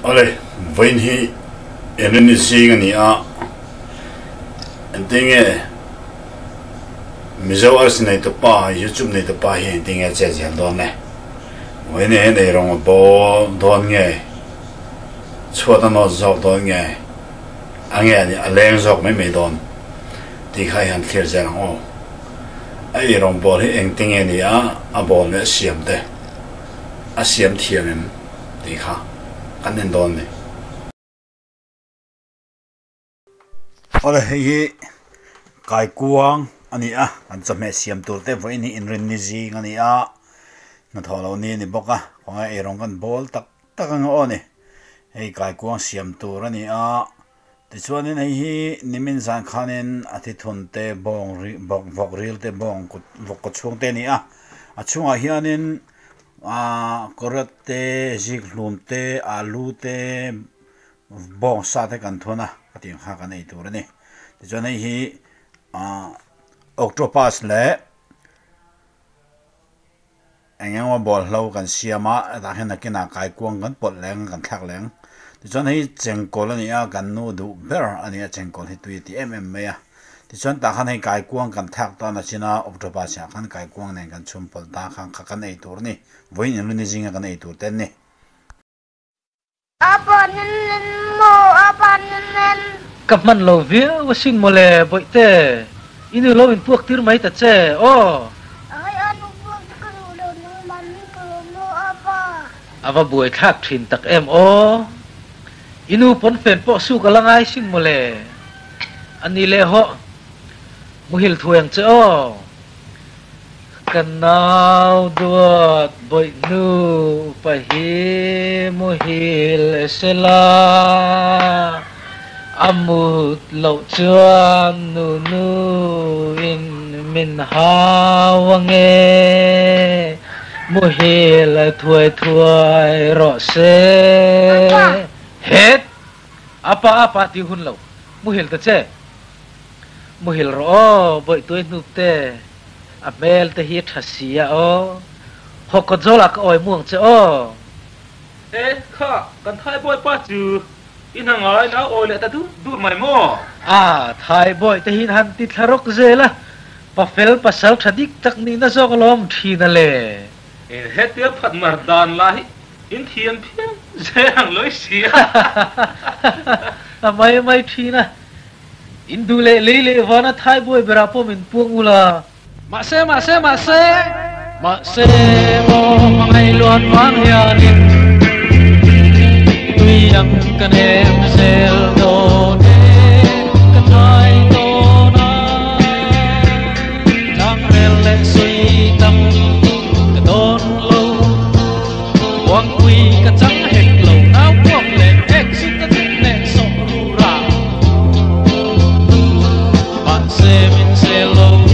Ole, vain hi enani singa ni a endinge mizo arsinai to pa YouTube nei to pa hi endinge che jan don ne vain nei rong bo don nge chota no zok don nge ange ni aleng zok me don ti khai han clear jan o ai rong bo hi endinge ni a bo ne siam de a siam thiam ti kha kan den don ne Ora hei kai kuang ani a an chame siam tur te voi ni inrin ni ji ngani a na tholo ni ni boka konga e rong kan bol tak tak ang o ni hei kai kuang siam tur ani a ti chuan in hei nimin zan khanin athi thun te bong ri bok vok ril te bong kut vok ko chung te ni a chunga hianin korat te jik hlum te alu te bong sa te kan thona ating kha kan ei tur ni ti chuan hi octopus le engeng bol hlo kan siama ta hena kina kai kuang kan pot leng kan thak leng ti chuan hi chengkol ani a kan nu du ber ani a chengkol hi tui ti me ya ti chuan ta khan hi kai kuang kan thak ta na china octopus ya khan kai kuang nen kan chum pol ta khan kha kan ei tur ni voin lu ni jinga kan ei tur ten ni Kapan lo via wasin mole boite ini lo in puak tir mai ta che o ai anu buang kan lo no man ko no apa ava buai thak thin tak em o inu pon fen po su kalangai sin mole ani le ho muhil thuang che o kanau duat boi nu pahi muhil sela amut lo chuan nu nu in min hawange muhil thuai thuai ro se het apa ti hun lo muhil ta che muhil ro boi tuai nup te abel te hi thasia o hokozola ka oi muang che o kha kan thai boy pa chu inangai na oi le ta du mai mo thai boy te hin han ti tharok zela pa fel pa sal thadik tak ni na zok lom thina le he te phat mar dan lai in thiam phiam zeng loi sia mai thina in du le wana thai boy bera po min puang ula ma se mo mangai luan wang hianin tui yang kan em sel do ne kan thai do na lang rel le sui tam ka don lo wang kui ka chang hek lo nau pok le ek sit ta ne so ra ma se min se lo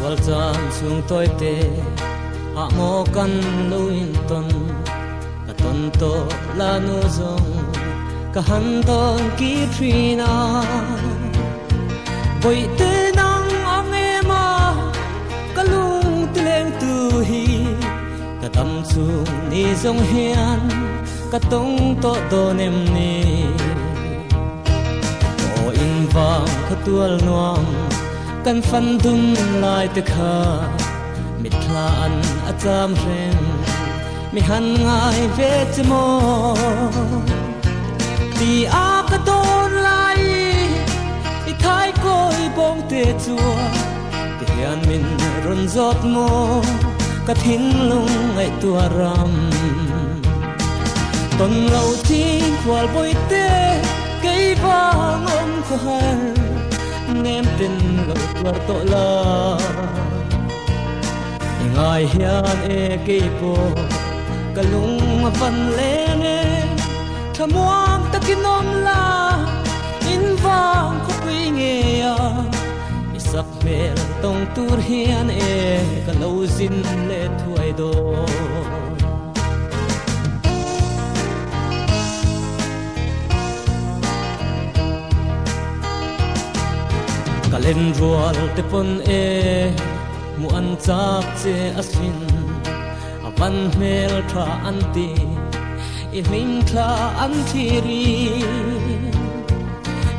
tual chan chung toi te a mo kan lo in ton ka ton to la nu zong ka han ton ki trina boy te nang ang ema ka lung tleng tu hi ka tam chung ni zong hian ka tong to do nem ni o in wang ka tual nuam kan fan dum lai te kha mit thla an a cham reng mi han ngai ve chmo ti a ka ton lai i thai koi bong te chua ti hian min ron zot mo ka thin lung ngai tua ram ton lo tin kwal boi te kei vang om ko har nem tin lo tuar to la ngai hian e ke po kalung van le ne thamuam takinom la in wang ko pi nge ya isak mel tong tur hian e kalo zin le thuai do kalen rual te pon e mu an chak che asin avan mel tha anti i hing thla an thiri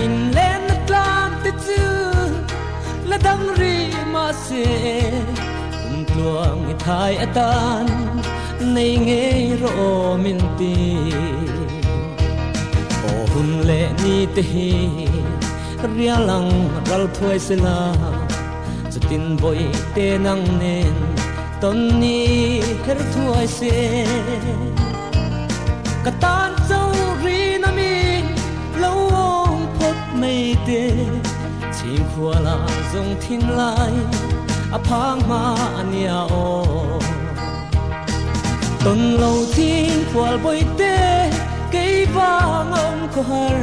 in len tlam te chu la dang ri ma se um tluang i thai atan nei nge ro min ti o hun le ni te hi ria lang ral thuai se la chutin boi te nang nen ton ni her thuai se katan chau ri na mi lo ong phot mei te chim khuala zong thin lai a phang ma ania o ton lo thin khwal boi te kei bang om ko har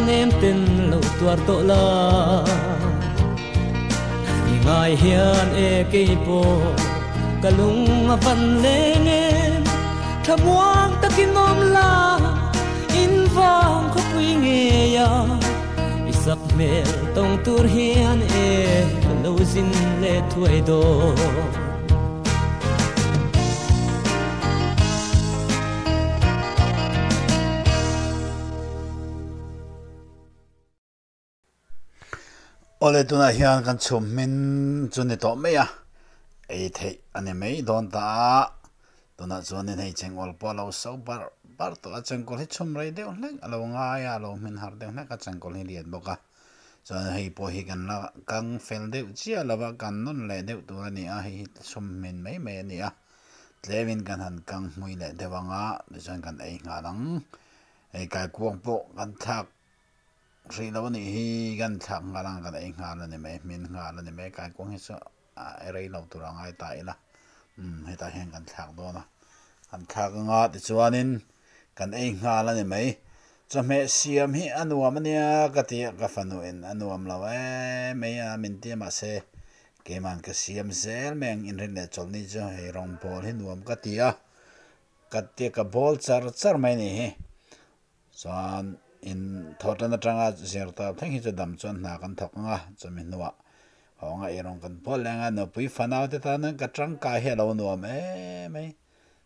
nem tin lo tuar to la ngai hian e ke po kalung van le nge thamuang takinom la in wang ko pui nge ya isak mel tong tur hian e lo zin le thuai do ole tuna hian kan chum min chuni to me ya ei thei ane mei don ta tuna chuanin hei chengol po lo so bar to a chengol hi chum rei deuh hlek alo nga ya lo min har deuh hlek a chengol hi lian boka chuan hei po hi kan la kang fel deuh chia lawa kan non le deuh tu ani a hei chum min mei mei ani a tlewin kan han kang mui le dewanga chuan kan ei nga lang ei kai kuang po kan thak ri lo ni hi gan thak ngalang kan ei nga la ni me min nga la ni me kai kuang hi chu a rei lo tu rang ai tai la he ta hen kan thak do na kan thak nga ti chuanin kan ei nga la ni me chame siam hi anuam ania ka ti ka fanu en anuam lo me a min ti ma se ke man ka siam zel meng in rin le chol ni cho he rong bol hi nuam ka ti a ka ti ka bol char mai ni he chuan in thotan atanga zerta thang hi cha dam chuan na kan thok nga chami nuwa honga erong kan bol lenga no pui fanau te ta nan ka tang ka he lo nuam me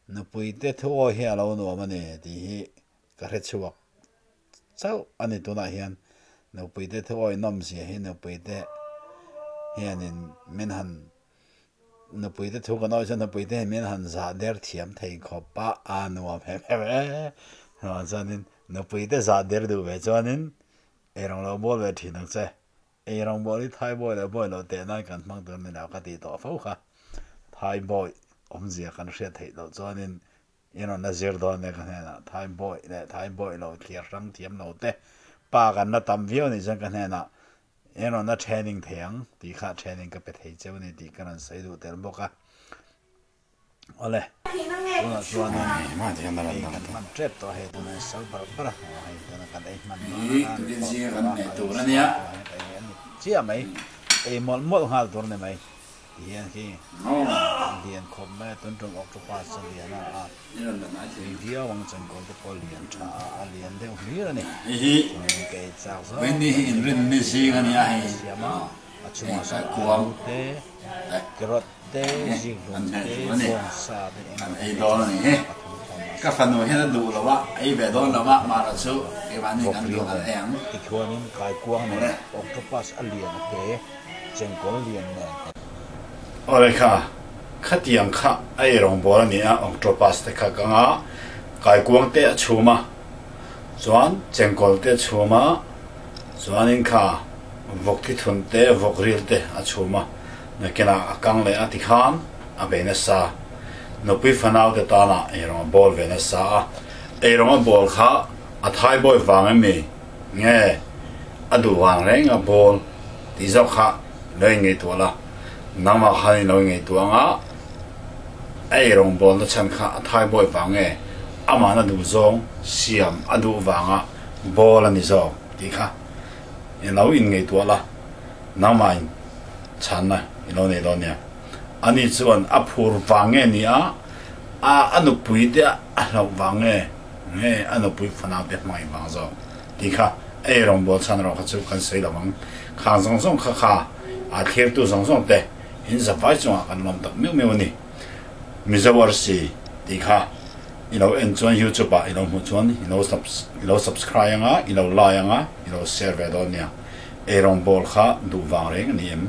no pui te tho he lo nuam ani ti hi ka re chuak chau ani tu na hian no pui te tho nom si hi no pui te hianin men han no pui te tho ka no cha no pui te men han za der thiam thei kho pa anuam he ha chanin no pui te za der du ve chuanin erong lo bol ve thi nang che erong bol hi thai boy lo te nai kan mang tur ni la ka ti to fo kha thai boy om zia kan hria thei lo chuanin na zir do ne kan na thai boy lo thia rang thiam lo te pa kan na tam vio ni jang kan na na training theng ti kha training ka pe thei cheu ni ti kan sai du tel boka ole una suana ma ti na man trep to he to na sal para he to na kan ei man ni tu din ji kan ne to na ya chia mai ei mol hal tur ne mai hiền khi hiền khom mẹ tuân trong octopus liền à video wang chân có cái bol liền cha liền theo phía này cái sao sao bên đi in rin đi xí cái này ai mà cuma sa kuang te kerot te jingong te bong sa te ai đó này các phần nội hiện đủ rồi ạ ai về đó là mà là số cái bạn này cần được là em cái quan niệm cái quang này octopus liền te chân có liền này ôi kha khát tiếng kha ai rong bò này octopus te kha cái cái quang te chú mà Zoan chân có te chú mà Zoan in kha vok thi thun te vok ril te a chuma na kena akang le ati khan a benesa no pi fanau te ta na erong ball venesa erong ball kha a thai boy wang me nge adu wang reng a ball ti zok kha lei nge to la nama kha ni lei nge to nga erong ball na chan kha a thai boy wang nge ama na du zong siam adu wanga ball ani zo ti kha lâu in ngày tuổi là năm mai chán này lâu này lâu nè anh ấy chỉ vẫn áp phur vàng nghe nè anh nó bùi đấy lâu vàng nghe anh nó bùi phần nào biết mai vàng rồi thì khá ai lòng bò chán rồi chắc chắn sẽ là vàng khang song song khá thiệt tu song song đấy hiện giờ phải chọn anh làm tập miêu nè mình sẽ vào gì thì khá enjoy YouTube subscribe like share về đó nha. Erong bol kha du vang reng ni em